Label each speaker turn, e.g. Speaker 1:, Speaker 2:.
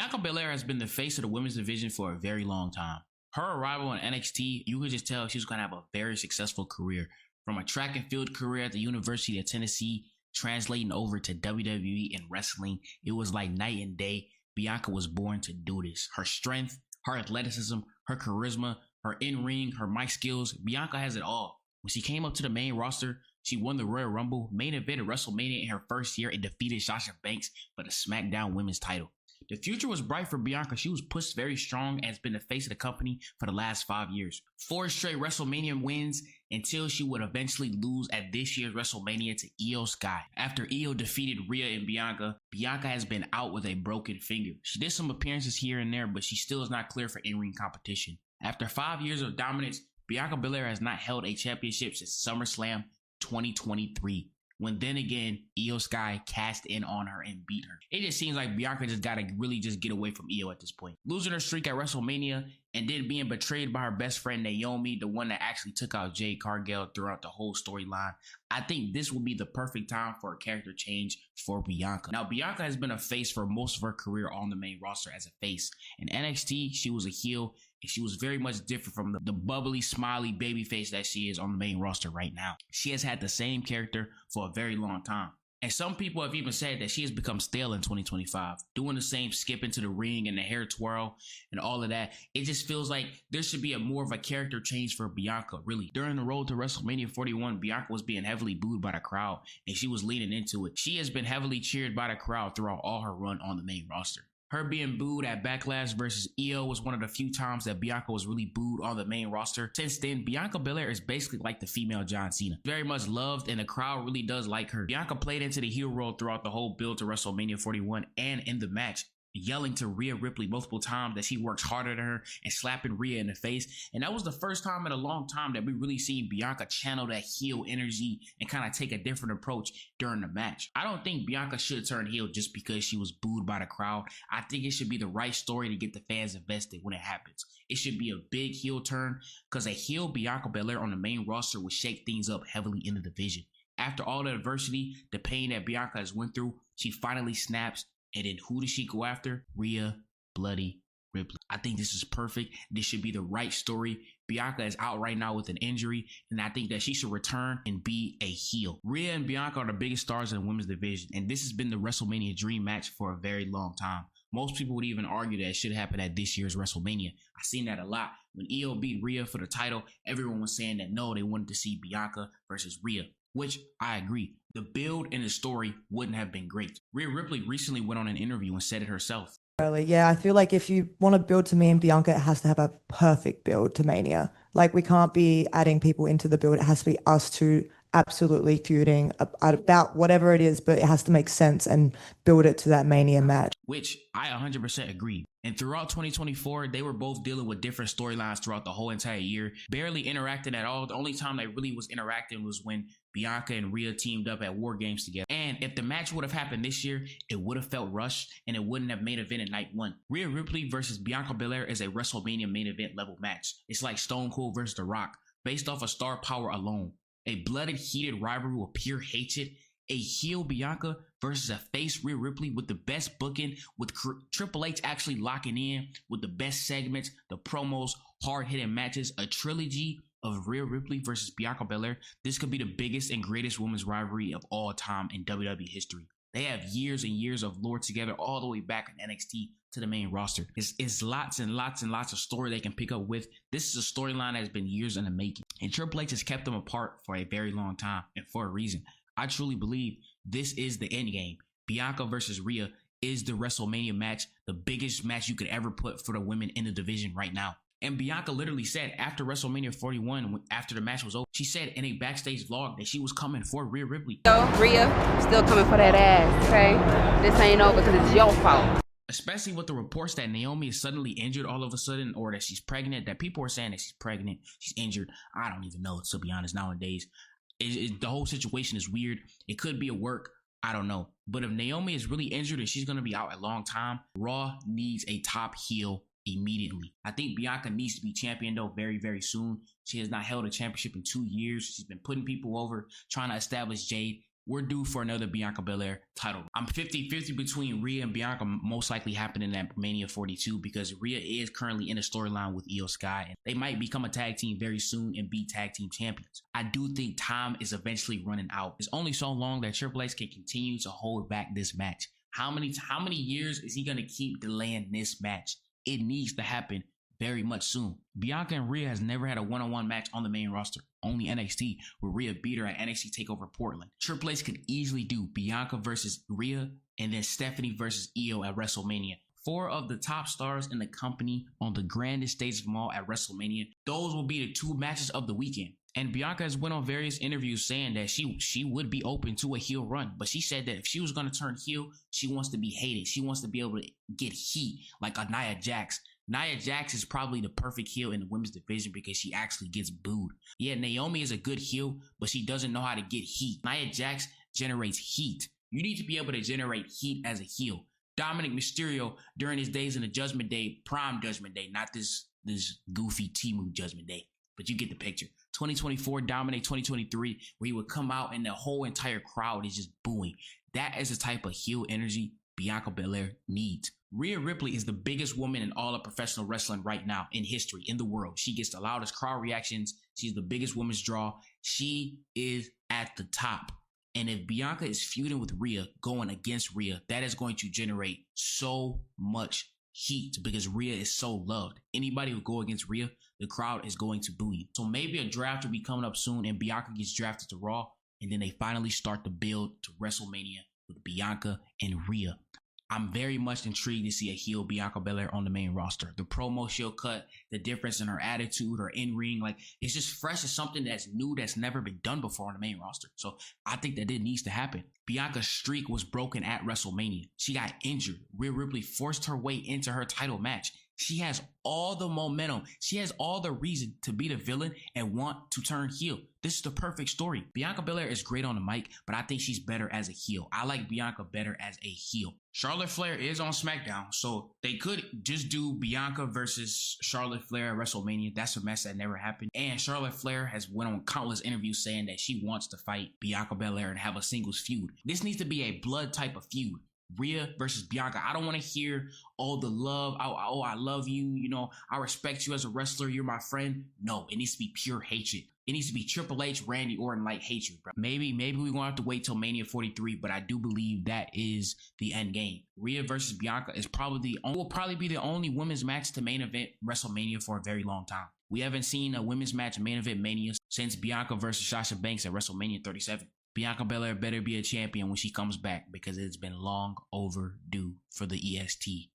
Speaker 1: Bianca Belair has been the face of the women's division for a very long time. Her arrival in NXT, you could just tell she was going to have a very successful career. From a track and field career at the University of Tennessee, translating over to WWE and wrestling, it was like night and day. Bianca was born to do this. Her strength, her athleticism, her charisma, her in-ring, her mic skills, Bianca has it all. When she came up to the main roster, she won the Royal Rumble, main event at WrestleMania in her first year, and defeated Sasha Banks for the SmackDown Women's title. The future was bright for Bianca. She was pushed very strong and has been the face of the company for the last 5 years. 4 straight WrestleMania wins until she would eventually lose at this year's WrestleMania to Io Sky. After Io defeated Rhea and Bianca, Bianca has been out with a broken finger. She did some appearances here and there, but she still is not clear for in-ring competition. After 5 years of dominance, Bianca Belair has not held a championship since SummerSlam 2023. When then again, Io Sky cashed in on her and beat her. It just seems like Bianca just gotta really just get away from Io at this point. Losing her streak at WrestleMania and then being betrayed by her best friend Naomi, the one that actually took out Jade Cargill throughout the whole storyline. I think this would be the perfect time for a character change for Bianca. Now, Bianca has been a face for most of her career on the main roster as a face. In NXT, she was a heel, and she was very much different from the bubbly, smiley baby face that she is on the main roster right now. She has had the same character for a very long time. And some people have even said that she has become stale in 2025, doing the same skip into the ring and the hair twirl and all of that. It just feels like there should be more of a character change for Bianca, really. During the road to WrestleMania 41, Bianca was being heavily booed by the crowd, and she was leaning into it. She has been heavily cheered by the crowd throughout all her run on the main roster. Her being booed at Backlash versus Io was one of the few times that Bianca was really booed on the main roster. Since then, Bianca Belair is basically like the female John Cena. Very much loved, and the crowd really does like her. Bianca played into the heel role throughout the whole build to WrestleMania 41 and in the match, yelling to Rhea Ripley multiple times that she works harder than her and slapping Rhea in the face. And that was the first time in a long time that we really seen Bianca channel that heel energy and kind of take a different approach during the match. I don't think Bianca should turn heel just because she was booed by the crowd. I think it should be the right story to get the fans invested when it happens. It should be a big heel turn because a heel Bianca Belair on the main roster would shake things up heavily in the division. After all the adversity, the pain that Bianca has went through, she finally snaps. And then who does she go after? Rhea Bloody Ripley. I think this is perfect. This should be the right story. Bianca is out right now with an injury, and I think that she should return and be a heel. Rhea and Bianca are the biggest stars in the women's division, and this has been the WrestleMania dream match for a very long time. Most people would even argue that it should happen at this year's WrestleMania. I've seen that a lot. When Io beat Rhea for the title, everyone was saying that no, they wanted to see Bianca versus Rhea, which I agree. The build and the story wouldn't have been great. Rhea Ripley recently went on an interview and said it herself.
Speaker 2: Yeah, I feel like if you want to build to me and Bianca, it has to have a perfect build to Mania. Like, we can't be adding people into the build. It has to be us two absolutely feuding about whatever it is, but it has to make sense and build it to that Mania match.
Speaker 1: Which I 100% agree. And throughout 2024, they were both dealing with different storylines throughout the whole entire year, barely interacting at all. The only time they really was interacting was when Bianca and Rhea teamed up at War Games together. And if the match would have happened this year, it would have felt rushed and it wouldn't have main event at night 1. Rhea Ripley versus Bianca Belair is a WrestleMania main event level match. It's like Stone Cold versus The Rock, based off of star power alone. A blooded, heated rivalry with pure hatred. A heel Bianca versus a face Rhea Ripley with the best booking, with Triple H actually locking in with the best segments, the promos, hard-hitting matches, a trilogy of Rhea Ripley versus Bianca Belair. This could be the biggest and greatest women's rivalry of all time in WWE history. They have years and years of lore together all the way back in NXT to the main roster. It's lots and lots and lots of story they can pick up with. This is a storyline that has been years in the making. And Triple H has kept them apart for a very long time and for a reason. I truly believe this is the Endgame. Bianca versus Rhea is the WrestleMania match, the biggest match you could ever put for the women in the division right now. And Bianca literally said after WrestleMania 41, after the match was over, she said in a backstage vlog that she was coming for Rhea Ripley.
Speaker 3: So, Rhea, still coming for that ass, okay? This ain't over because it's your fault.
Speaker 1: Especially with the reports that Naomi is suddenly injured all of a sudden, or that she's pregnant, that people are saying that she's pregnant, she's injured. I don't even know, to be honest, nowadays. The whole situation is weird. It could be a work. I don't know. But if Naomi is really injured and she's going to be out a long time, Raw needs a top heel immediately. I think Bianca needs to be champion though very, very soon. She has not held a championship in 2 years. She's been putting people over, trying to establish Jade. we're due for another Bianca Belair title. I'm 50-50 between Rhea and Bianca most likely happening at Mania 42 because Rhea is currently in a storyline with Io Sky and they might become a tag team very soon and be tag team champions. I do think time is eventually running out. It's only so long that Triple H can continue to hold back this match. How many years is he going to keep delaying this match? It needs to happen very much soon. Bianca and Rhea has never had a one-on-one match on the main roster. Only NXT, where Rhea beat her at NXT TakeOver Portland. Triple H could easily do Bianca versus Rhea and then Stephanie versus Io at WrestleMania. 4 of the top stars in the company on the grandest stage of them all at WrestleMania. Those will be the 2 matches of the weekend. And Bianca has went on various interviews saying that she would be open to a heel run. But she said that if she was going to turn heel, she wants to be hated. She wants to be able to get heat like a Nia Jax. Nia Jax is probably the perfect heel in the women's division because she actually gets booed. Yeah, Naomi is a good heel, but she doesn't know how to get heat. Nia Jax generates heat. You need to be able to generate heat as a heel. Dominic Mysterio during his days in the Judgment Day, prime Judgment Day, not this goofy Temu Judgment Day, but you get the picture. 2024 Dominic 2023, where he would come out and the whole entire crowd is just booing. That is the type of heel energy Bianca Belair needs. Rhea Ripley is the biggest woman in all of professional wrestling right now in history, in the world. She gets the loudest crowd reactions. She's the biggest women's draw. She is at the top. And if Bianca is feuding with Rhea, going against Rhea, that is going to generate so much heat because Rhea is so loved. Anybody who go against Rhea, the crowd is going to boo you. So maybe a draft will be coming up soon and Bianca gets drafted to Raw. And then they finally start the build to WrestleMania with Bianca and Rhea. I'm very much intrigued to see a heel Bianca Belair on the main roster. The promo she'll cut, the difference in her attitude, her in-ring, like it's just fresh. It's something that's new, that's never been done before on the main roster. So I think that it needs to happen. Bianca's streak was broken at WrestleMania. She got injured. Rhea Ripley forced her way into her title match. She has all the momentum. She has all the reason to be the villain and want to turn heel. This is the perfect story. Bianca Belair is great on the mic, but I think she's better as a heel. I like Bianca better as a heel. Charlotte Flair is on SmackDown, so they could just do Bianca versus Charlotte Flair at WrestleMania. That's a mess that never happened. And Charlotte Flair has went on countless interviews saying that she wants to fight Bianca Belair and have a singles feud. This needs to be a blood type of feud. Rhea versus Bianca. I don't want to hear all the love. Oh, I love you. You know, I respect you as a wrestler. You're my friend. No, it needs to be pure hatred. It needs to be Triple H, Randy Orton like hatred, bro. Maybe we're gonna have to wait till Mania 43, but I do believe that is the end game. Rhea versus Bianca is will probably be the only women's match to main event WrestleMania for a very long time. We haven't seen a women's match main event Mania since Bianca versus Sasha Banks at WrestleMania 37. Bianca Belair better be a champion when she comes back because it's been long overdue for the EST.